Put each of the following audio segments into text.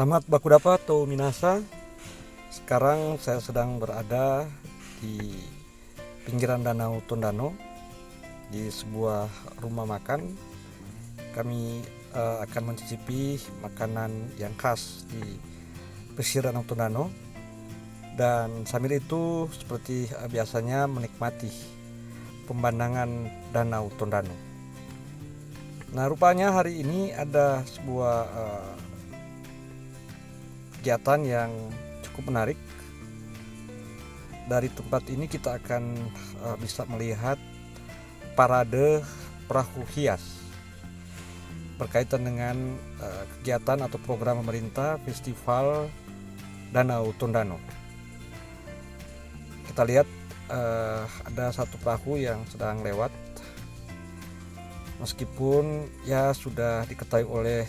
Selamat Bakudapa atau Minasa. Sekarang saya sedang berada di pinggiran Danau Tondano di sebuah rumah makan. Kami akan mencicipi makanan yang khas di pesisir Danau Tondano, dan sambil itu seperti biasanya menikmati pemandangan Danau Tondano. Nah, rupanya hari ini ada sebuah kegiatan yang cukup menarik. Dari tempat ini kita akan bisa melihat parade perahu hias berkaitan dengan kegiatan atau program pemerintah Festival Danau Tondano. Kita lihat ada satu perahu yang sedang lewat, meskipun ya sudah diketahui oleh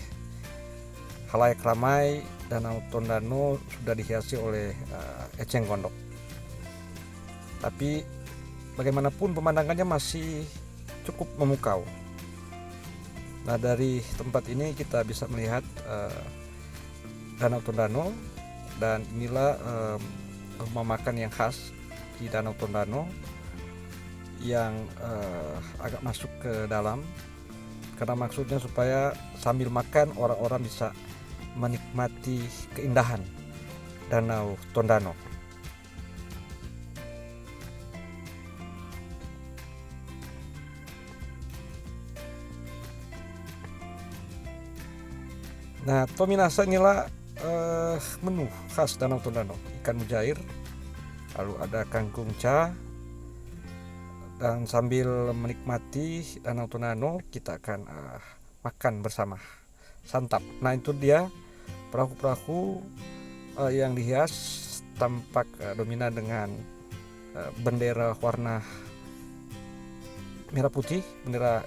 halayak ramai, Danau Tondano sudah dihiasi oleh eceng gondok. Tapi bagaimanapun pemandangannya masih cukup memukau. Nah, dari tempat ini kita bisa melihat Danau Tondano, dan inilah rumah makan yang khas di Danau Tondano yang agak masuk ke dalam, karena maksudnya supaya sambil makan orang-orang bisa menikmati keindahan Danau Tondano. Nah, Tominasa inilah menu khas Danau Tondano, ikan mujair, lalu ada kangkung ca, dan sambil menikmati Danau Tondano kita akan makan bersama, santap. Nah, itu dia perahu-perahu yang dihias tampak dominan dengan bendera warna merah putih, bendera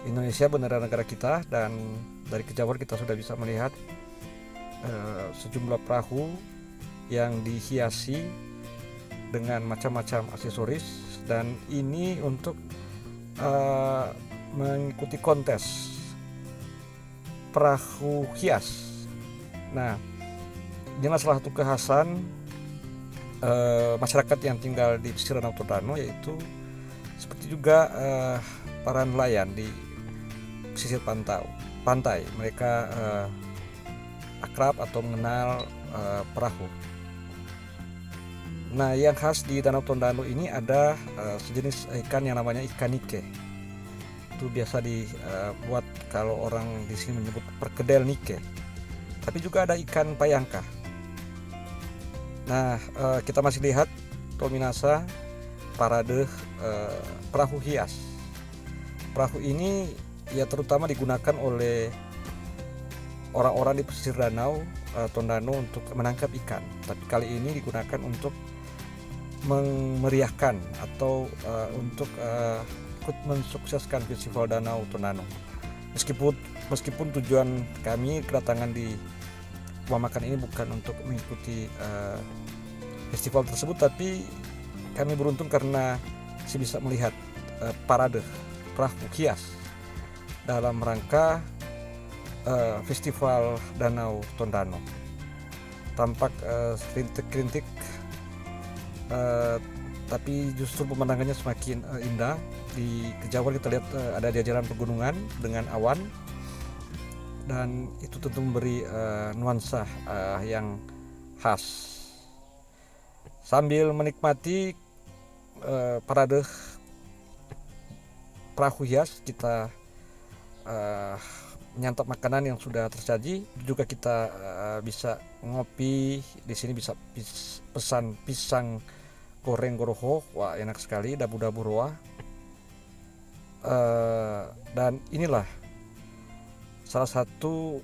Indonesia, bendera negara kita. Dan dari kejauhan kita sudah bisa melihat sejumlah perahu yang dihiasi dengan macam-macam aksesoris, dan ini untuk mengikuti kontes perahu hias. Nah, inilah salah satu kekhasan masyarakat yang tinggal di pesisir Danau Tondano, yaitu seperti juga para nelayan di pesisir pantai. Mereka akrab atau mengenal perahu. Nah, yang khas di Danau Tondano ini ada sejenis ikan yang namanya ikan nike. Itu biasa dibuat, kalau orang di sini menyebut perkedel nike. Tapi juga ada ikan payangka. Nah, kita masih lihat Tominasa parade perahu hias. Perahu ini ya terutama digunakan oleh orang-orang di pesisir Danau Tondano untuk menangkap ikan. Tapi kali ini digunakan untuk memeriahkan atau untuk ikut mensukseskan Festival Danau Tondano. Meskipun tujuan kami kedatangan di rumah makan ini bukan untuk mengikuti festival tersebut, tapi kami beruntung karena masih bisa melihat parade perahu hias dalam rangka Festival Danau Tondano. Tampak rintik-rintik, tapi justru pemandangannya semakin indah. Di kejauhan kita lihat ada jajaran pegunungan dengan awan, dan itu tentu memberi nuansa yang khas. Sambil menikmati parade perahu hias, kita menyantap makanan yang sudah tersaji. Juga kita bisa ngopi di sini, bisa pesan pisang goreng goroho, wah enak sekali, dabu-dabu roa. Dan inilah salah satu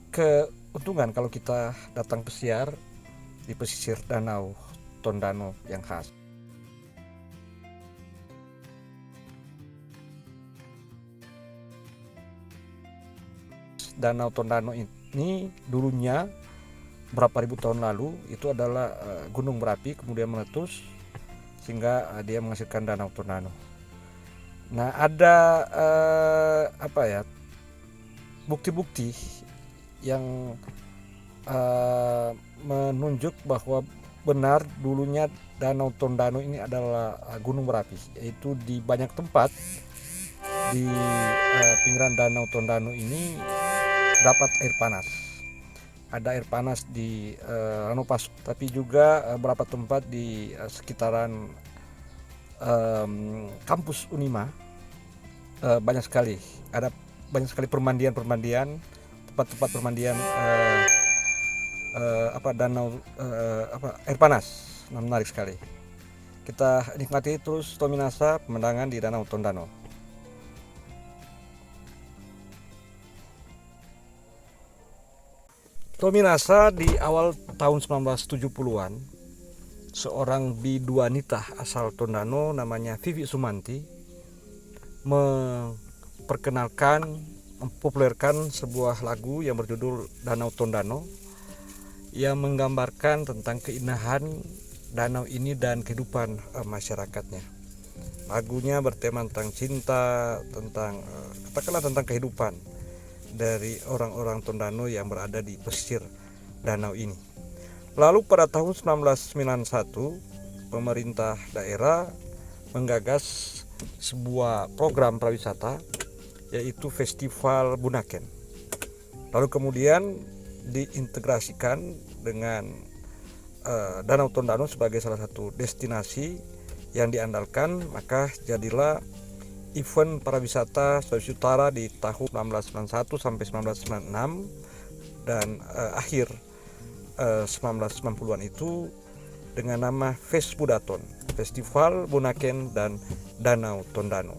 keuntungan kalau kita datang pesiar di pesisir Danau Tondano yang khas. Danau Tondano ini dulunya berapa ribu tahun lalu itu adalah gunung berapi, kemudian meletus sehingga dia menghasilkan Danau Tondano. Nah, ada bukti-bukti yang menunjuk bahwa benar dulunya Danau Tondano ini adalah gunung berapi, yaitu di banyak tempat di pinggiran Danau Tondano ini dapat air panas. Ada air panas di Ranopasu, tapi juga beberapa tempat di sekitaran kampus Unima banyak sekali permandian, tempat-tempat permandian danau air panas. Nah, menarik sekali. Kita nikmati terus Tominasa, pemandangan di Danau Tondano. Tominasa di awal tahun 1970-an, seorang biduanita asal Tondano namanya Vivi Sumanti mempopulerkan sebuah lagu yang berjudul Danau Tondano, yang menggambarkan tentang keindahan danau ini dan kehidupan masyarakatnya. Lagunya bertema tentang cinta, tentang katakanlah tentang kehidupan dari orang-orang Tondano yang berada di pesisir danau ini. Lalu pada tahun 1991, pemerintah daerah menggagas sebuah program pariwisata, yaitu Festival Bunaken. Lalu kemudian diintegrasikan dengan Danau Tondano sebagai salah satu destinasi yang diandalkan, maka jadilah event pariwisata Sulawesi Utara di tahun 1991 sampai 1996 dan akhir 1990-an itu dengan nama Fesbudaton, Festival Bunaken dan Danau Tondano.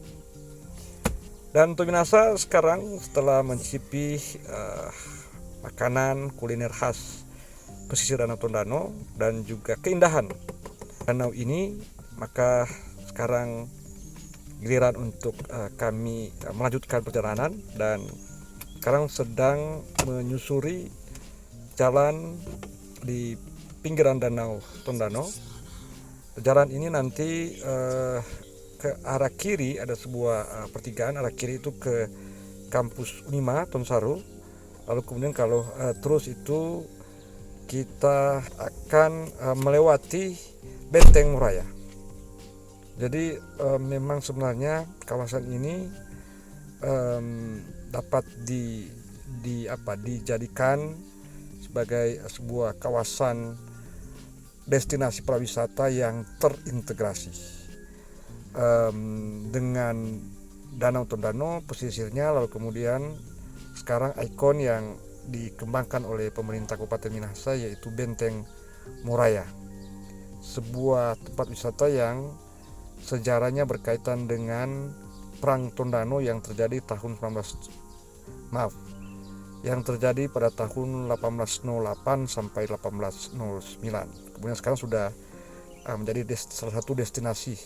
Dan Tominasa sekarang setelah mencicipi makanan kuliner khas pesisir Danau Tondano dan juga keindahan danau ini, maka sekarang giliran untuk kami melanjutkan perjalanan dan sekarang sedang menyusuri jalan di pinggiran Danau Tondano. Jalan ini nanti ke arah kiri ada sebuah pertigaan, arah kiri itu ke kampus Unima Tonsaro. Lalu kemudian kalau terus itu kita akan melewati Benteng Moraya. Jadi memang sebenarnya kawasan ini dapat dijadikan sebagai sebuah kawasan destinasi pariwisata yang terintegrasi dengan Danau Tondano pesisirnya. Lalu kemudian sekarang ikon yang dikembangkan oleh pemerintah Kabupaten Minahasa, yaitu Benteng Moraya, sebuah tempat wisata yang sejarahnya berkaitan dengan Perang Tondano yang terjadi yang terjadi pada tahun 1808 sampai 1809. Kemudian sekarang sudah menjadi salah satu destinasi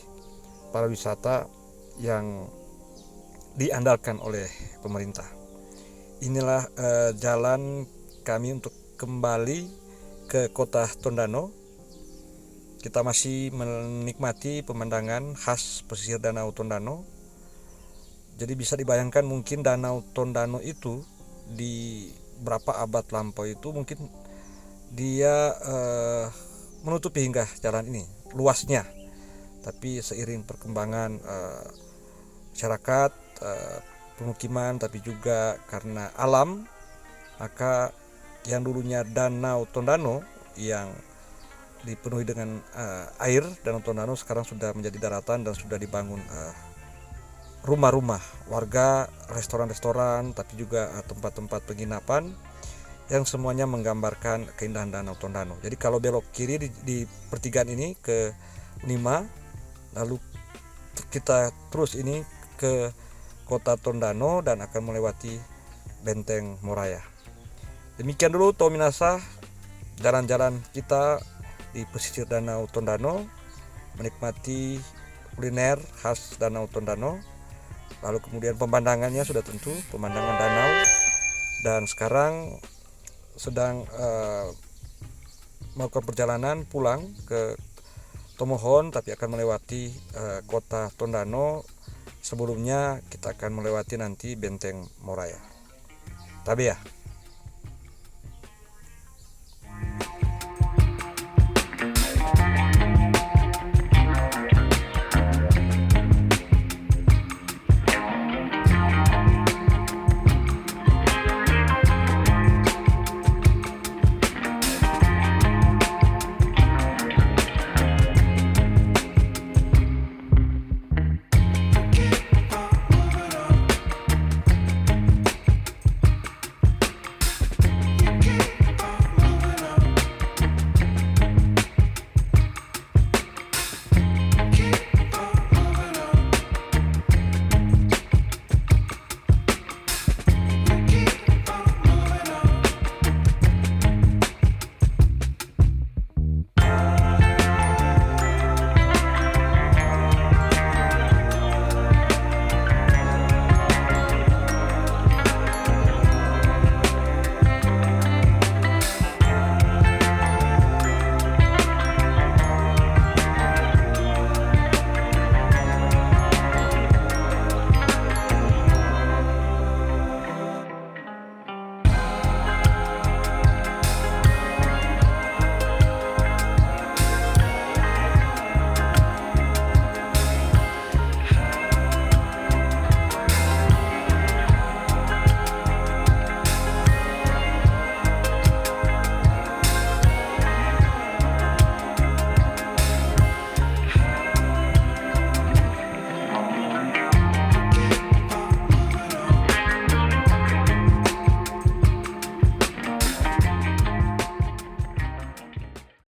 pariwisata yang diandalkan oleh pemerintah. Inilah jalan kami untuk kembali ke kota Tondano. Kita masih menikmati pemandangan khas pesisir Danau Tondano. Jadi bisa dibayangkan mungkin Danau Tondano itu di berapa abad lampau itu mungkin dia menutupi hingga jalan ini luasnya. Tapi seiring perkembangan masyarakat, pemukiman, tapi juga karena alam, maka yang dulunya Danau Tondano yang dipenuhi dengan air, Danau Tondano sekarang sudah menjadi daratan dan sudah dibangun rumah-rumah warga, restoran-restoran, tapi juga tempat-tempat penginapan yang semuanya menggambarkan keindahan Danau Tondano. Jadi kalau belok kiri di pertigaan ini ke Unima, lalu kita terus ini ke kota Tondano dan akan melewati Benteng Moraya. Demikian dulu Tominasa, jalan-jalan kita di pesisir Danau Tondano, menikmati kuliner khas Danau Tondano. Lalu kemudian pemandangannya sudah tentu pemandangan danau, dan sekarang sedang melakukan perjalanan pulang ke Tomohon, tapi akan melewati kota Tondano. Sebelumnya kita akan melewati nanti Benteng Moraya. Tabe ya.